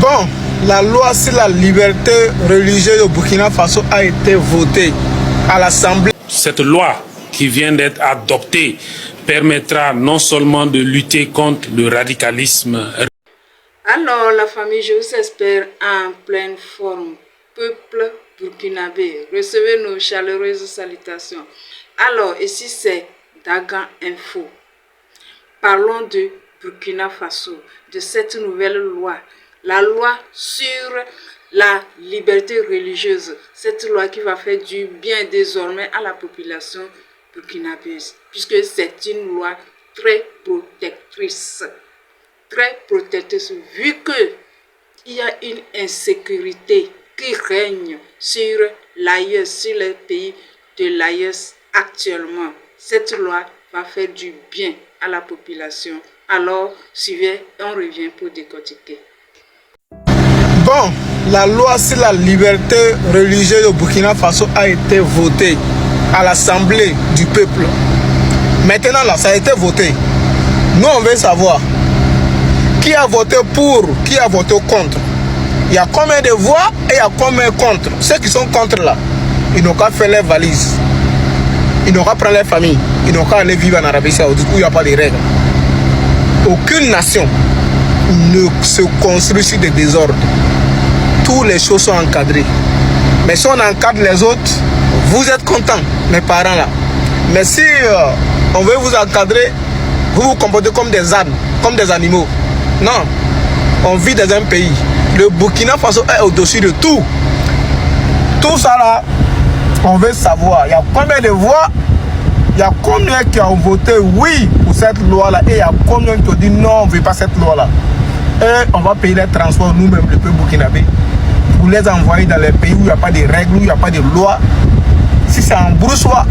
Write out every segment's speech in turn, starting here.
Bon, la loi sur la liberté religieuse au Burkina Faso a été votée à l'Assemblée. Cette loi qui vient d'être adoptée permettra non seulement de lutter contre le radicalisme. Alors, la famille, je vous espère en pleine forme. Peuple burkinabé, recevez nos chaleureuses salutations. Alors, ici c'est Dagan Info. Parlons de Burkina Faso, de cette nouvelle loi. La loi sur la liberté religieuse. Cette loi qui va faire du bien désormais à la population burkinabése, puisque c'est une loi très protectrice. Très protectrice, vu qu'il y a une insécurité qui règne sur l'AES, sur les pays de l'AES actuellement. Cette loi va faire du bien à la population. Alors, suivez, on revient pour décortiquer. Bon, la loi sur la liberté religieuse au Burkina Faso a été votée à l'Assemblée du peuple. Maintenant, là, ça a été voté. Nous, on veut savoir qui a voté pour, qui a voté contre. Il y a combien de voix et il y a combien contre. Ceux qui sont contre là, ils n'ont qu'à faire les valises. Ils n'ont qu'à prendre les familles. Ils n'ont qu'à aller vivre en Arabie Saoudite où il n'y a pas de règles. Aucune nation ne se construit sur des désordres. Toutes les choses sont encadrées. Mais si on encadre les autres, vous êtes contents, mes parents là. Mais si on veut vous encadrer, vous vous comportez comme des ânes, comme des animaux. Non, on vit dans un pays. Le Burkina Faso est au-dessus de tout. Tout ça là, on veut savoir. Il y a combien de voix? Il y a combien qui ont voté oui pour cette loi là? Et il y a combien qui ont dit non, on ne veut pas cette loi là? Et on va payer les transports nous-mêmes, le peuple burkinabé, pour les envoyer dans les pays où il n'y a pas de règles, où il n'y a pas de loi. Si c'est en Boursois,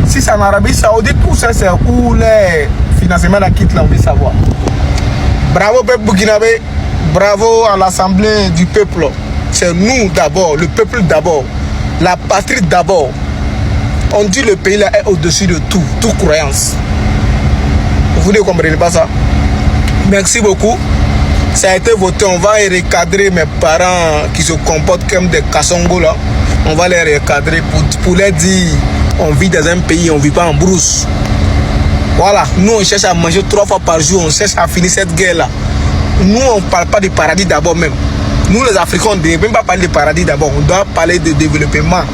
si c'est en Arabie Saoudite, tout ça c'est où les financements la quittent là, on veut savoir. Bravo peuple burkinabé, bravo à l'Assemblée du peuple. C'est nous d'abord, le peuple d'abord, la patrie d'abord. On dit le pays là est au-dessus de tout, toute croyance. Vous ne comprenez pas ça? Merci beaucoup. Ça a été voté, on va recadrer mes parents qui se comportent comme des cassongos là. On va les recadrer pour les dire on vit dans un pays, on ne vit pas en brousse. Voilà, nous on cherche à manger 3 fois par jour, on cherche à finir cette guerre là. Nous on ne parle pas de paradis d'abord même. Nous les Africains on ne devrait même pas parler de paradis d'abord, on doit parler de développement.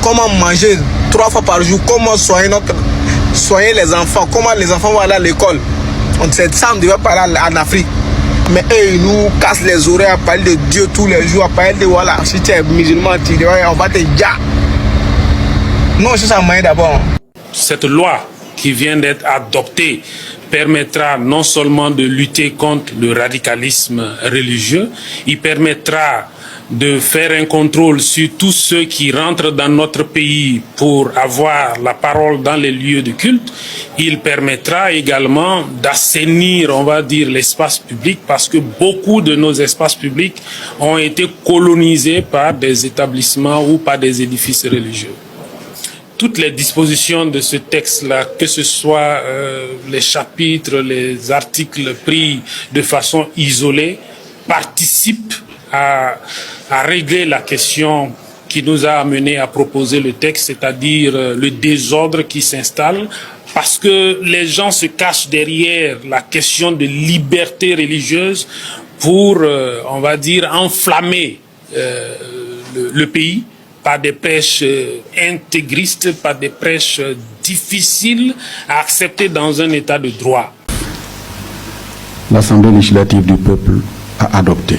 Comment manger 3 fois par jour, comment soigner les enfants, comment les enfants vont aller à l'école. C'est ça on devrait parler en Afrique. Mais eux, ils nous cassent les oreilles à parler de Dieu tous les jours, à parler de voilà, si tu es musulman, on va te dire. Nous, on cherche à manger d'abord. Cette loi qui vient d'être adoptée permettra non seulement de lutter contre le radicalisme religieux, il permettra de faire un contrôle sur tous ceux qui rentrent dans notre pays pour avoir la parole dans les lieux de culte. Il permettra également d'assainir, on va dire, l'espace public parce que beaucoup de nos espaces publics ont été colonisés par des établissements ou par des édifices religieux. Toutes les dispositions de ce texte-là, que ce soit les chapitres, les articles pris de façon isolée, participent à régler la question qui nous a amené à proposer le texte, c'est-à-dire le désordre qui s'installe, parce que les gens se cachent derrière la question de liberté religieuse pour, on va dire, enflammer le pays par des prêches intégristes, par des prêches difficiles à accepter dans un état de droit. L'Assemblée législative du peuple a adopté.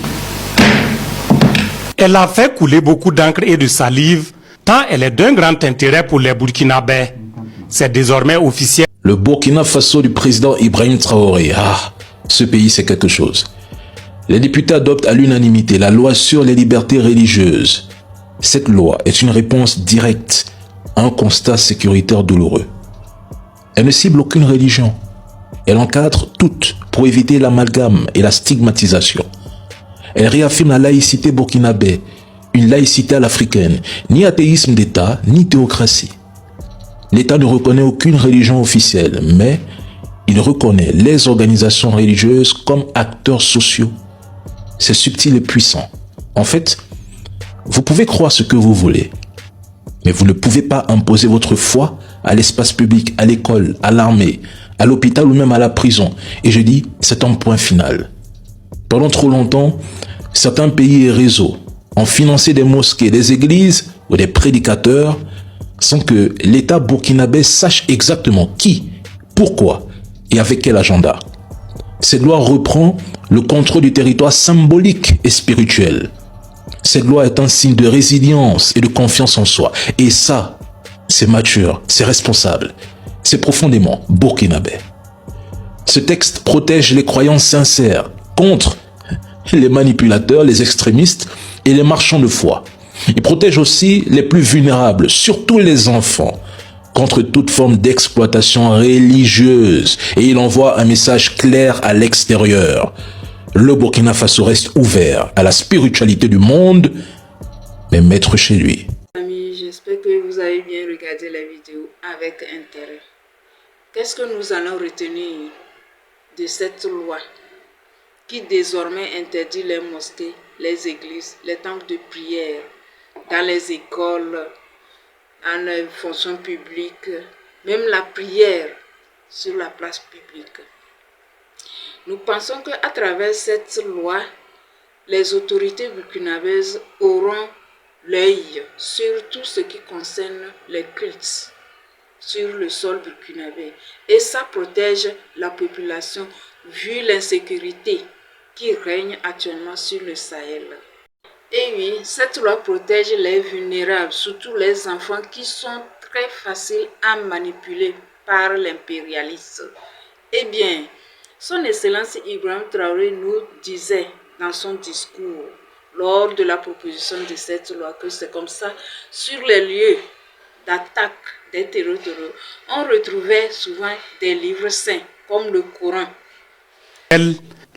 Elle a fait couler beaucoup d'encre et de salive, tant elle est d'un grand intérêt pour les Burkinabés. C'est désormais officiel. Le Burkina Faso du président Ibrahim Traoré. Ah, ce pays c'est quelque chose. Les députés adoptent à l'unanimité la loi sur les libertés religieuses. Cette loi est une réponse directe à un constat sécuritaire douloureux. Elle ne cible aucune religion. Elle encadre toutes pour éviter l'amalgame et la stigmatisation. Elle réaffirme la laïcité burkinabé, une laïcité à l'africaine, ni athéisme d'État, ni théocratie. L'État ne reconnaît aucune religion officielle, mais il reconnaît les organisations religieuses comme acteurs sociaux. c'est subtil et puissant. En fait, vous pouvez croire ce que vous voulez, mais vous ne pouvez pas imposer votre foi à l'espace public, à l'école, à l'armée, à l'hôpital ou même à la prison. Et je dis, c'est un point final. Pendant trop longtemps, certains pays et réseaux ont financé des mosquées, des églises ou des prédicateurs sans que l'État burkinabé sache exactement qui, pourquoi et avec quel agenda. Cette loi reprend le contrôle du territoire symbolique et spirituel. Cette loi est un signe de résilience et de confiance en soi. Et ça, c'est mature, c'est responsable, c'est profondément burkinabé. Ce texte protège les croyants sincères contre les manipulateurs, les extrémistes et les marchands de foi. Il protège aussi les plus vulnérables, surtout les enfants, contre toute forme d'exploitation religieuse. Et il envoie un message clair à l'extérieur. Le Burkina Faso reste ouvert à la spiritualité du monde, mais maître chez lui. Amis, j'espère que vous avez bien regardé la vidéo avec intérêt. Qu'est-ce que nous allons retenir de cette loi qui désormais interdit les mosquées, les églises, les temples de prière, dans les écoles, en fonction publique, même la prière sur la place publique. Nous pensons qu'à travers cette loi, les autorités burkinabèses auront l'œil sur tout ce qui concerne les cultes sur le sol burkinabé. Et ça protège la population vu l'insécurité qui règne actuellement sur le Sahel. Et oui, cette loi protège les vulnérables, surtout les enfants qui sont très faciles à manipuler par l'impérialisme. Eh bien, Son Excellence Ibrahim Traoré nous disait dans son discours lors de la proposition de cette loi que c'est comme ça, sur les lieux d'attaque des terreurs, on retrouvait souvent des livres saints comme le Coran.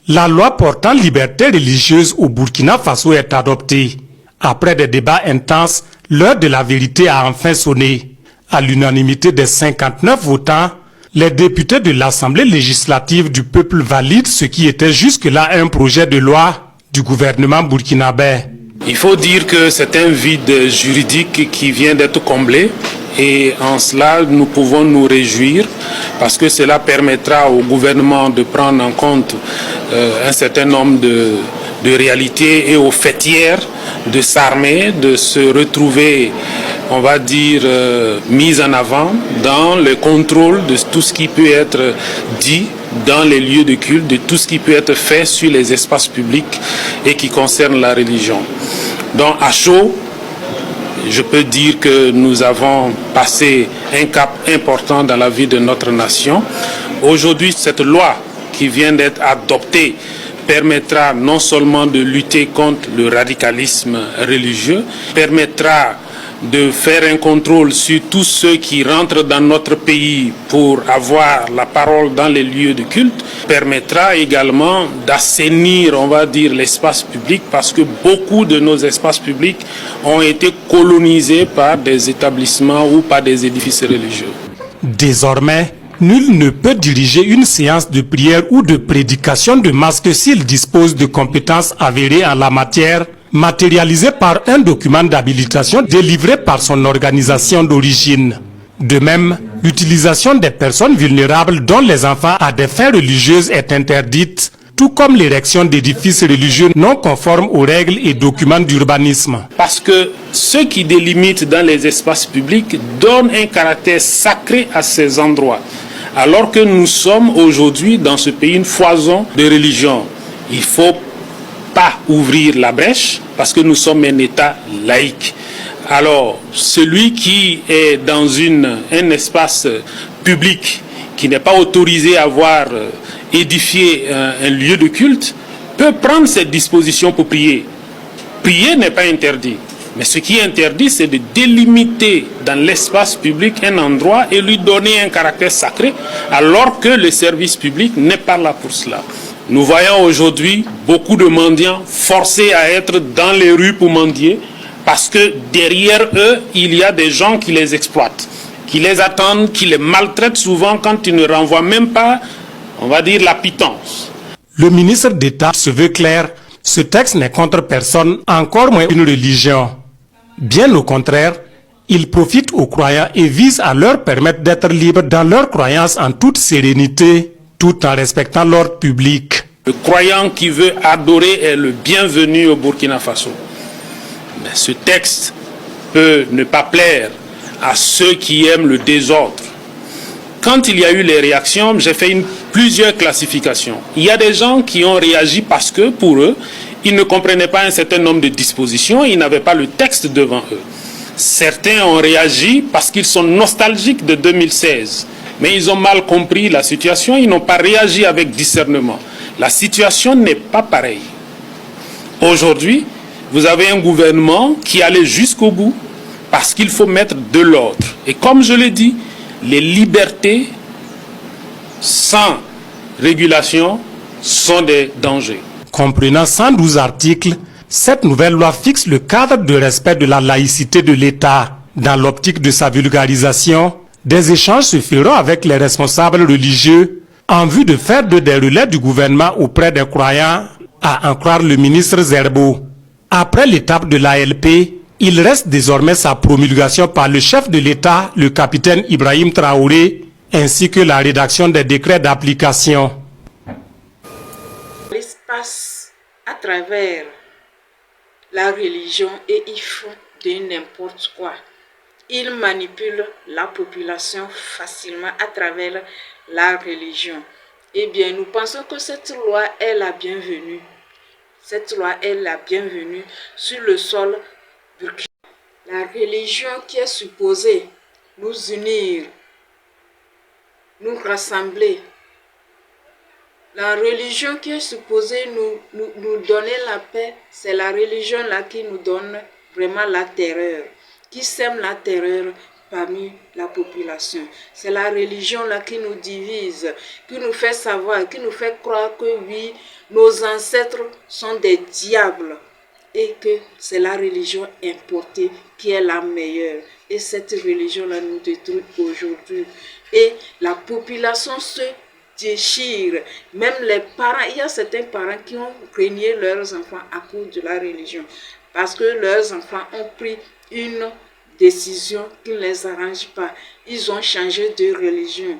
La loi portant liberté religieuse au Burkina Faso est adoptée. Après des débats intenses, l'heure de la vérité a enfin sonné. À l'unanimité des 59 votants, les députés de l'Assemblée législative du peuple valident ce qui était jusque-là un projet de loi du gouvernement burkinabé. Il faut dire que c'est un vide juridique qui vient d'être comblé. Et en cela, nous pouvons nous réjouir parce que cela permettra au gouvernement de prendre en compte un certain nombre de réalités et aux fêtières de s'armer, de se retrouver, on va dire, mis en avant dans le contrôle de tout ce qui peut être dit dans les lieux de culte, de tout ce qui peut être fait sur les espaces publics et qui concerne la religion. Donc à chaud, je peux dire que nous avons passé un cap important dans la vie de notre nation. Aujourd'hui, cette loi qui vient d'être adoptée permettra non seulement de lutter contre le radicalisme religieux, permettra de faire un contrôle sur tous ceux qui rentrent dans notre pays pour avoir la parole dans les lieux de culte, permettra également d'assainir, on va dire, l'espace public parce que beaucoup de nos espaces publics ont été colonisés par des établissements ou par des édifices religieux. Désormais, nul ne peut diriger une séance de prière ou de prédication de masse que s'il dispose de compétences avérées en la matière, matérialisées par un document d'habilitation délivré par son organisation d'origine. De même, l'utilisation des personnes vulnérables dont les enfants à des fins religieuses est interdite, tout comme l'érection d'édifices religieux non conformes aux règles et documents d'urbanisme. Parce que ce qui délimite dans les espaces publics donne un caractère sacré à ces endroits. Alors que nous sommes aujourd'hui dans ce pays une foison de religions. Il ne faut pas ouvrir la brèche parce que nous sommes un État laïque. Alors, celui qui est dans un espace public qui n'est pas autorisé à avoir édifié un lieu de culte peut prendre cette disposition pour prier. Prier n'est pas interdit. Mais ce qui est interdit, c'est de délimiter dans l'espace public un endroit et lui donner un caractère sacré, alors que le service public n'est pas là pour cela. Nous voyons aujourd'hui beaucoup de mendiants forcés à être dans les rues pour mendier, parce que derrière eux, il y a des gens qui les exploitent, qui les attendent, qui les maltraitent souvent quand ils ne renvoient même pas, on va dire, la pitance. Le ministre d'État se veut clair. Ce texte n'est contre personne, encore moins une religion. Bien au contraire, il profite aux croyants et vise à leur permettre d'être libres dans leurs croyances en toute sérénité, tout en respectant l'ordre public. Le croyant qui veut adorer est le bienvenu au Burkina Faso. Mais ce texte peut ne pas plaire à ceux qui aiment le désordre. Quand il y a eu les réactions, j'ai fait plusieurs classifications. Il y a des gens qui ont réagi parce que, pour eux, ils ne comprenaient pas un certain nombre de dispositions, ils n'avaient pas le texte devant eux. Certains ont réagi parce qu'ils sont nostalgiques de 2016, mais ils ont mal compris la situation, ils n'ont pas réagi avec discernement. La situation n'est pas pareille. Aujourd'hui, vous avez un gouvernement qui allait jusqu'au bout parce qu'il faut mettre de l'ordre. Et comme je l'ai dit, les libertés sans régulation sont des dangers. Comprenant 112 articles, cette nouvelle loi fixe le cadre de respect de la laïcité de l'État. Dans l'optique de sa vulgarisation, des échanges se feront avec les responsables religieux en vue de faire des relais du gouvernement auprès des croyants, à en croire le ministre Zerbo. Après l'étape de l'ALP, il reste désormais sa promulgation par le chef de l'État, le capitaine Ibrahim Traoré, ainsi que la rédaction des décrets d'application. L'espace à travers la religion et ils font de n'importe quoi. Ils manipulent la population facilement à travers la religion. Eh bien, nous pensons que cette loi est la bienvenue. Cette loi est la bienvenue sur le sol burkinabé. La religion qui est supposée nous unir, nous rassembler. La religion qui est supposée nous donner la paix, c'est la religion là qui nous donne vraiment la terreur, qui sème la terreur parmi la population. C'est la religion là qui nous divise, qui nous fait savoir, qui nous fait croire que oui, nos ancêtres sont des diables et que c'est la religion importée qui est la meilleure. Et cette religion-là nous détruit aujourd'hui. Et la population se déchire. Même les parents, il y a certains parents qui ont régné leurs enfants à cause de la religion. Parce que leurs enfants ont pris une décision qui ne les arrange pas. Ils ont changé de religion.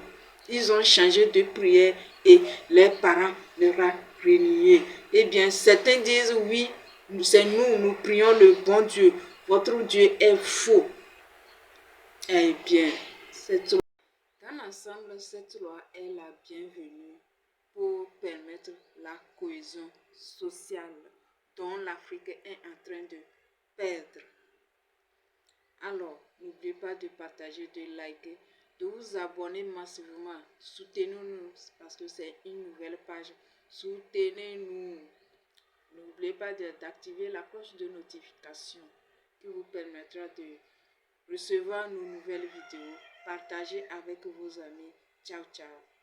Ils ont changé de prière et les parents leur ont régné. Eh bien, certains disent oui, c'est nous prions le bon Dieu. Votre Dieu est faux. Eh bien, dans l'ensemble, cette loi est la bienvenue pour permettre la cohésion sociale dont l'Afrique est en train de perdre. Alors, n'oubliez pas de partager, de liker, de vous abonner massivement. Soutenez-nous parce que c'est une nouvelle page. Soutenez-nous. N'oubliez pas d'activer la cloche de notification qui vous permettra de recevoir nos nouvelles vidéos. Partagez avec vos amis. Ciao, ciao.